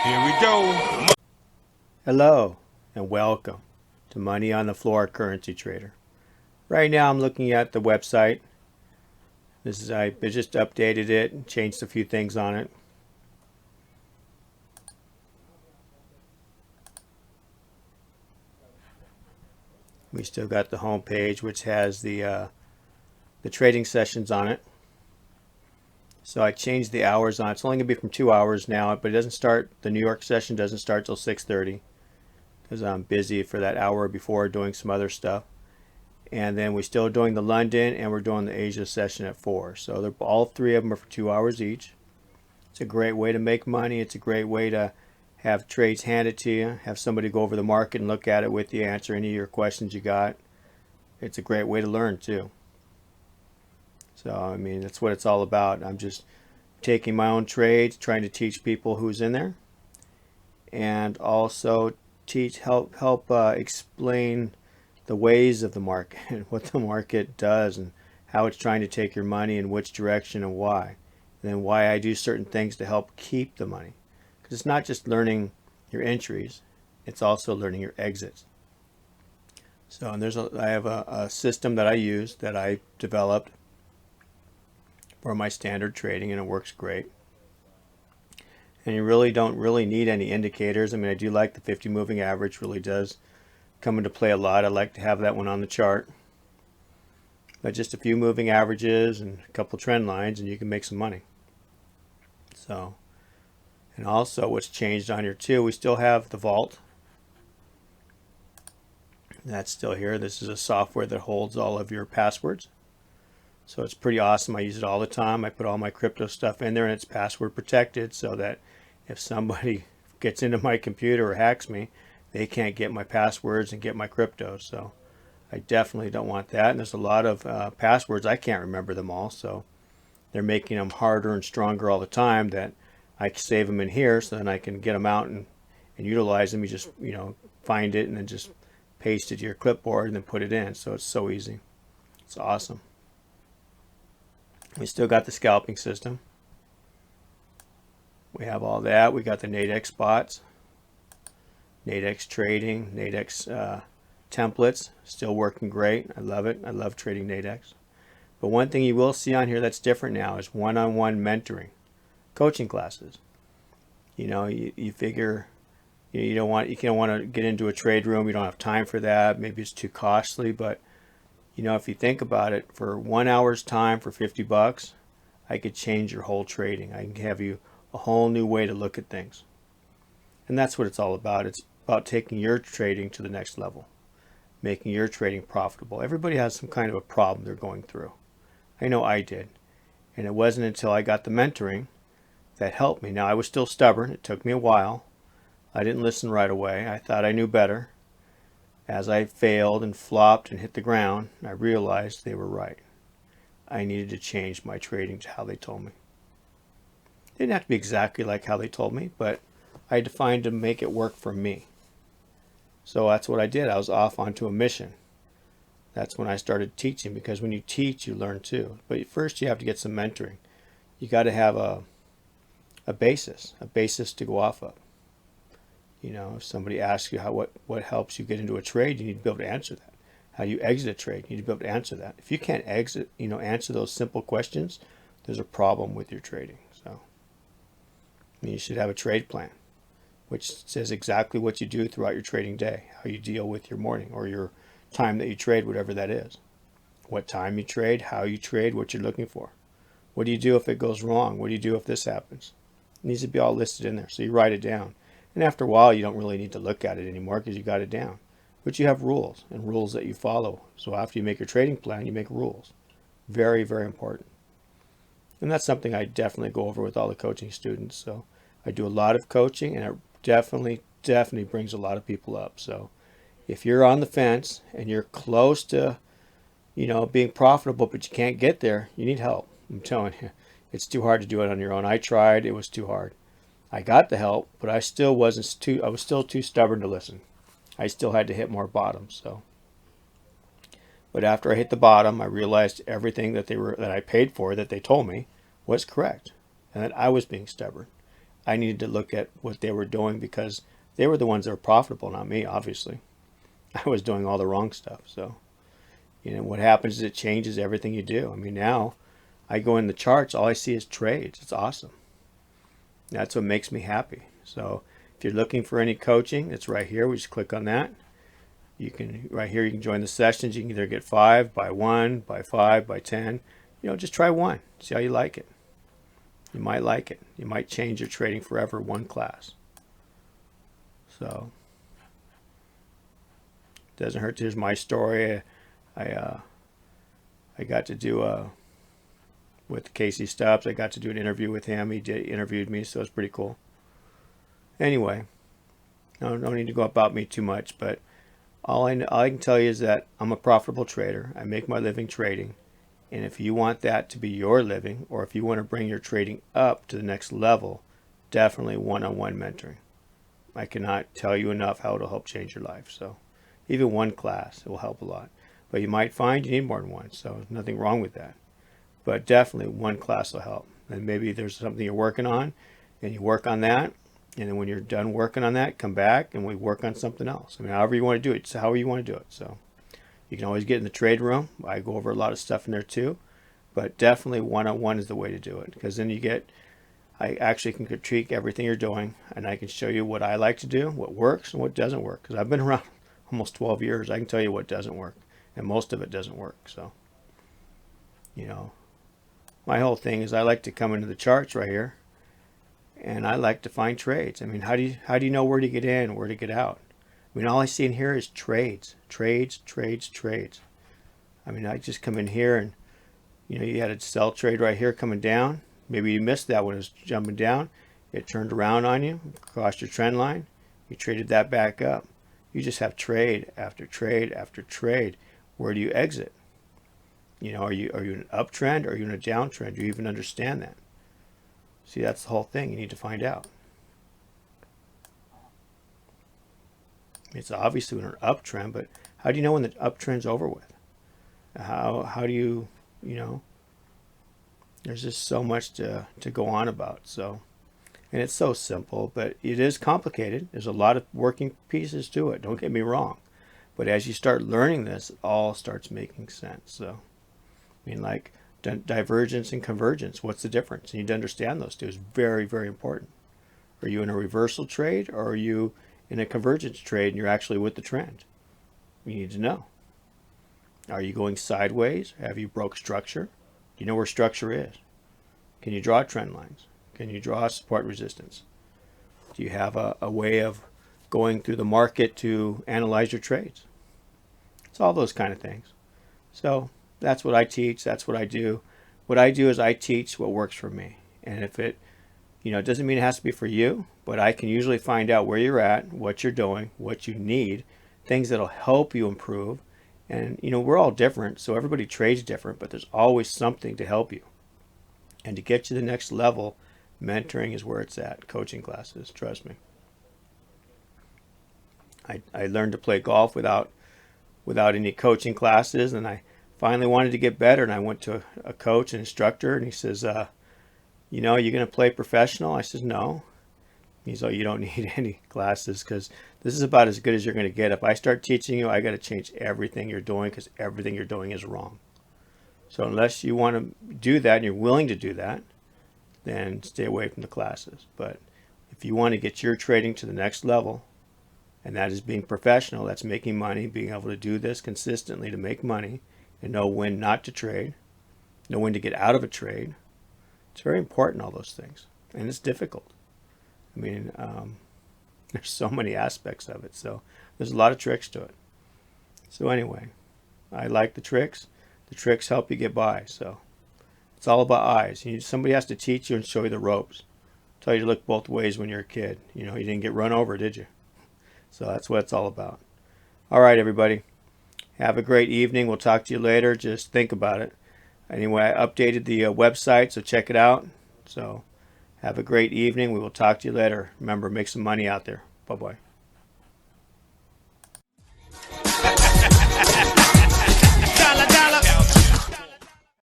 Here we go. Hello and welcome to Money on the Floor Currency Trader. Right now I'm looking at the website. I just updated it and changed a few things on it. We still got the home page, which has the trading sessions on it. So I changed the hours on it. It's only going to be from 2 hours now, but it doesn't start. The New York session doesn't start till 6:30 because I'm busy for that hour before doing some other stuff. And then we're still doing the London and we're doing the Asia session at 4. So all three of them are for 2 hours each. It's a great way to make money. It's a great way to have trades handed to you, have somebody go over the market and look at it with you, answer any of your questions you got. It's a great way to learn too. So, I mean, that's what it's all about. I'm just taking my own trades, trying to teach people who's in there, and also help explain the ways of the market and what the market does and how it's trying to take your money in which direction and why. And then why I do certain things to help keep the money. Because it's not just learning your entries, it's also learning your exits. So I have a system that I use that I developed for my standard trading, and it works great. And you really don't need any indicators. I mean, I do like the 50 moving average, really does come into play a lot. I like to have that one on the chart. But just a few moving averages and a couple trend lines and you can make some money. So, and also what's changed on here too, we still have the vault. That's still here. This is a software that holds all of your passwords. So it's pretty awesome. I use it all the time. I put all my crypto stuff in there and it's password protected so that if somebody gets into my computer or hacks me, they can't get my passwords and get my crypto. So I definitely don't want that. And there's a lot of passwords. I can't remember them all. So they're making them harder and stronger all the time that I save them in here so then I can get them out and utilize them. You just, find it and then just paste it to your clipboard and then put it in. So it's so easy. It's awesome. We still got the scalping system. We have all that. We got the Nadex bots, Nadex trading, Nadex templates, still working great. I love it. I love trading Nadex. But one thing you will see on here that's different now is one-on-one mentoring, coaching classes. You figure you don't want to get into a trade room. You don't have time for that. Maybe it's too costly. But if you think about it, for 1 hour's time for $50, I could change your whole trading. I can have you a whole new way to look at things. And that's what it's all about. It's about taking your trading to the next level, making your trading profitable. Everybody has some kind of a problem they're going through. I know I did. And it wasn't until I got the mentoring that helped me. Now, I was still stubborn. It took me a while. I didn't listen right away. I thought I knew better. As I failed and flopped and hit the ground, I realized they were right. I needed to change my trading to how they told me. It didn't have to be exactly like how they told me, but I defined to make it work for me. So that's what I did. I was off onto a mission. That's when I started teaching, because when you teach, you learn too. But first you have to get some mentoring. You got to have a basis to go off of. If somebody asks you what helps you get into a trade, you need to be able to answer that. How do you exit a trade? You need to be able to answer that. If you can't answer those simple questions, there's a problem with your trading. So you should have a trade plan, which says exactly what you do throughout your trading day, how you deal with your morning or your time that you trade, whatever that is. What time you trade, how you trade, what you're looking for. What do you do if it goes wrong? What do you do if this happens? It needs to be all listed in there. So you write it down. And after a while, you don't really need to look at it anymore because you got it down. But you have rules and rules that you follow. So after you make your trading plan, you make rules. Very, very important. And that's something I definitely go over with all the coaching students. So I do a lot of coaching, and it definitely brings a lot of people up. So if you're on the fence and you're close to, being profitable, but you can't get there, you need help. I'm telling you, it's too hard to do it on your own. I tried. It was too hard. I got the help, but I was still too stubborn to listen. I still had to hit more bottoms. But after I hit the bottom, I realized everything that I paid for, that they told me, was correct, and that I was being stubborn. I needed to look at what they were doing because they were the ones that were profitable, not me, obviously. I was doing all the wrong stuff. So, what happens is it changes everything you do. I mean, now I go in the charts, all I see is trades. It's awesome. That's what makes me happy. So if you're looking for any coaching, it's right here. We just click on that. You can, right here, you can join the sessions. You can either get 5, buy 1, buy 5, buy 10. Just try one. See how you like it. You might like it. You might change your trading forever, one class. So doesn't hurt. Here's my story. I got to do with Casey Stubbs. I got to do an interview with him. He interviewed me, so it's pretty cool. Anyway, no need to go about me too much, but all I can tell you is that I'm a profitable trader. I make my living trading. And if you want that to be your living, or if you want to bring your trading up to the next level, definitely one-on-one mentoring. I cannot tell you enough how it'll help change your life. So even one class, it will help a lot. But you might find you need more than one, so nothing wrong with that. But definitely one class will help. And maybe there's something you're working on, and you work on that. And then when you're done working on that, come back and we work on something else. I mean, however you want to do it, it's however you want to do it. So you can always get in the trade room. I go over a lot of stuff in there too. But definitely one-on-one is the way to do it. Because then I actually can critique everything you're doing. And I can show you what I like to do, what works and what doesn't work. Because I've been around almost 12 years. I can tell you what doesn't work. And most of it doesn't work. So, my whole thing is I like to come into the charts right here. And I like to find trades. I mean, how do you know where to get in, where to get out? I mean, all I see in here is trades. I mean, I just come in here and, you had a sell trade right here coming down. Maybe you missed that when it was jumping down. It turned around on you, crossed your trend line. You traded that back up. You just have trade after trade after trade. Where do you exit? Are you in an uptrend or are you in a downtrend? Do you even understand that? See, that's the whole thing. You need to find out. It's obviously in an uptrend, but how do you know when the uptrend's over with? How do you, there's just so much to go on about. So, and it's so simple, but it is complicated. There's a lot of working pieces to it. Don't get me wrong. But as you start learning this, it all starts making sense. So, I mean, like divergence and convergence, what's the difference? You need to understand those two. It's very, very important. Are you in a reversal trade or are you in a convergence trade and you're actually with the trend? You need to know. Are you going sideways? Have you broke structure? Do you know where structure is? Can you draw trend lines? Can you draw support resistance? Do you have a way of going through the market to analyze your trades? It's all those kind of things. So that's what I teach. That's what I do. What I do is I teach what works for me. And if it, it doesn't mean it has to be for you, but I can usually find out where you're at, what you're doing, what you need, things that'll help you improve. And, we're all different, so everybody trades different, but there's always something to help you. And to get you to the next level, mentoring is where it's at, coaching classes, trust me. I learned to play golf without any coaching classes, and I finally wanted to get better, and I went to a coach, an instructor, and he says, you're going to play professional? I says, no. He's like, you don't need any classes because this is about as good as you're going to get. If I start teaching you, I got to change everything you're doing because everything you're doing is wrong. So unless you want to do that and you're willing to do that, then stay away from the classes. But if you want to get your trading to the next level, and that is being professional, that's making money, being able to do this consistently to make money and know when not to trade, know when to get out of a trade. It's very important, all those things. And it's difficult. I mean, there's so many aspects of it. So there's a lot of tricks to it. So anyway, I like the tricks. The tricks help you get by. So it's all about eyes. Somebody has to teach you and show you the ropes. Tell you to look both ways when you're a kid. You didn't get run over, did you? So that's what it's all about. All right, everybody. Have a great evening. We'll talk to you later. Just think about it. Anyway, I updated the website, so check it out. So have a great evening. We will talk to you later. Remember, make some money out there. Bye-bye.